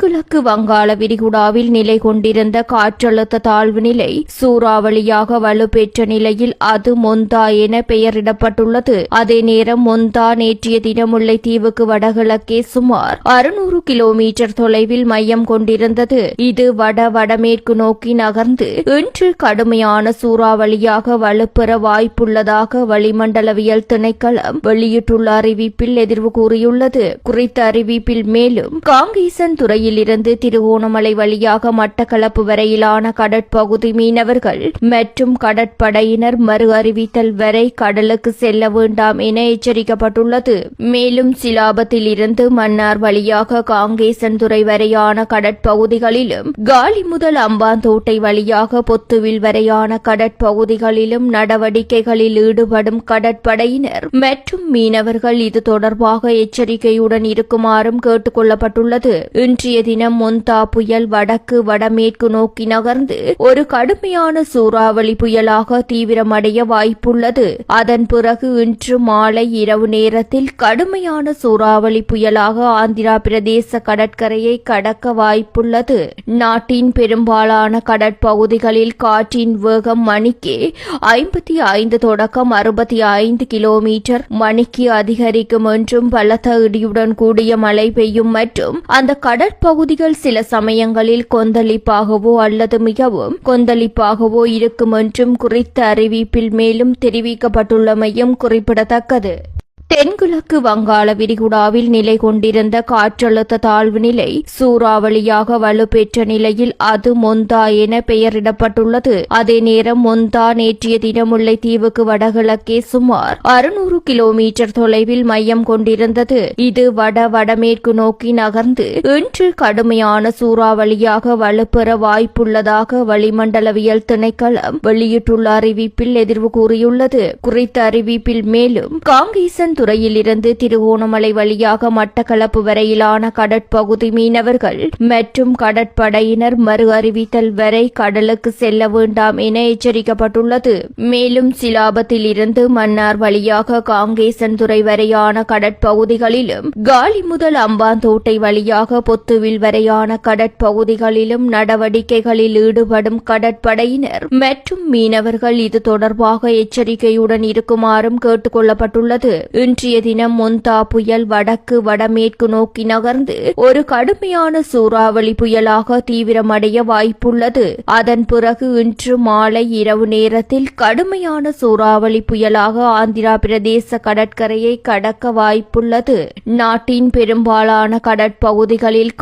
தென்கிழக்கு வங்காள விரிகுடாவில் நிலை கொண்டிருந்த காற்றழுத்த தாழ்வு நிலை சூறாவளியாக வலுப்பெற்ற நிலையில் அது மொந்தா என பெயரிடப்பட்டுள்ளது. அதே நேரம் மொந்தா நேற்றைய தினம் முல்லைத்தீவுக்கு வடகிழக்கே சுமார் 600 கிலோமீட்டர் தொலைவில் மையம் கொண்டிருந்தது. இது வடமேற்கு நோக்கி நகர்ந்து இன்று கடுமையான சூறாவளியாக வலுப்பெற வாய்ப்புள்ளதாக வளிமண்டலவியல் திணைக்களம் வெளியிட்டுள்ள அறிவிப்பில் எதிர்வு கூறியுள்ளது. குறித்த அறிவிப்பில் மேலும் காங்கேசன் துறையிலிருந்து திருகோணமலை வழியாக மட்டக்களப்பு வரையிலான கடற்பகுதி மீனவர்கள் மற்றும் கடற்படையினர் மறு அறிவித்தல் வரை கடலுக்கு செல்ல வேண்டாம் என எச்சரிக்கப்பட்டுள்ளது. மேலும் சிலாபத்தில் இருந்து மன்னார் வழியாக காங்கேசன் துறை வரையான கடற்பகுதிகளிலும் காலி முதல் அம்பாந்தோட்டை வழியாக பொத்துவில் வரையான கடற்பகுதிகளிலும் நடவடிக்கைகளில் ஈடுபடும் கடற்படையினர் மற்றும் மீனவர்கள் இது தொடர்பாக எச்சரிக்கையுடன் இருக்குமாறும் கேட்டுக் கொள்ளப்பட்டுள்ளது. இன்றைய தினம் மொந்தா புயல் வடமேற்கு நோக்கி நகர்ந்து ஒரு கடுமையான சூறாவளி புயலாக தீவிரமடைய வாய்ப்புள்ளது. அதன் பிறகு இன்று மாலை இரவு நேரத்தில் கடுமையான சூறாவளி புயலாக ஆந்திரா பிரதேச கடற்கரையை கடக்க வாய்ப்புள்ளது. நாட்டின் பெரும்பாலான கடற்பகுதிகளில் காற்றின் வேகம் மணிக்கு 55 தொடக்கம் 65 கிலோமீட்டர் மணிக்கு அதிகரிக்கும் என்றும் பலத்த இடியுடன் கூடிய மழை பெய்யும் மற்றும் அந்த கடற்பகுதிகள் சில சமயங்களில் கொந்தளிப்பாகவோ அல்லது மிகவும் கொந்தளிப்பாகவோ இருக்கும் என்றும் குறித்த அறிவிப்பில் மேலும் தெரிவிக்கப்பட்டுள்ளமையும் குறிப்பிடத்தக்கது. தென்கிழக்கு வங்காள விரிகுடாவில் நிலை கொண்டிருந்த காற்றழுத்த தாழ்வு நிலை சூறாவளியாக வலுப்பெற்ற நிலையில் அது மொந்தா என பெயரிடப்பட்டுள்ளது. அதே நேரம் மொந்தா நேற்றைய தினம் முல்லைத்தீவுக்கு வடகிழக்கே சுமார் 600 கிலோமீட்டர் தொலைவில் மையம் கொண்டிருந்தது. இது வடமேற்கு நோக்கி நகர்ந்து இன்று கடுமையான சூறாவளியாக வலுப்பெற வாய்ப்புள்ளதாக வளிமண்டலவியல் திணைக்களம் வெளியிட்டுள்ள அறிவிப்பில் எதிர்வு கூறியுள்ளது. குறித்த அறிவிப்பில் மேலும் காங்கேசன் துறையிலிருந்து திருகோணமலை வழியாக மட்டக்களப்பு வரையிலான கடற்பகுதி மீனவர்கள் மற்றும் கடற்படையினர் மறு அறிவித்தல் வரை கடலுக்கு செல்ல வேண்டாம் என எச்சரிக்கப்பட்டுள்ளது. மேலும் சிலாபத்தில் இருந்து மன்னார் வழியாக காங்கேசன் துறை வரையான கடற்பகுதிகளிலும் காலி முதல் அம்பாந்தோட்டை வழியாக பொத்துவில் வரையான கடற்பகுதிகளிலும் நடவடிக்கைகளில் ஈடுபடும் கடற்படையினர் மற்றும் மீனவர்கள் இது தொடர்பாக எச்சரிக்கையுடன் இருக்குமாறும் கேட்டுக் கொள்ளப்பட்டுள்ளது. இன்றைய தினம் மொந்தா புயல் வடமேற்கு நோக்கி நகர்ந்து ஒரு கடுமையான சூறாவளி புயலாக தீவிரமடைய வாய்ப்புள்ளது. அதன் பிறகு இன்று மாலை இரவு நேரத்தில் கடுமையான சூறாவளி புயலாக ஆந்திரா பிரதேச கடற்கரையை கடக்க வாய்ப்புள்ளது. நாட்டின் பெரும்பாலான கடற்பகுதிகளில்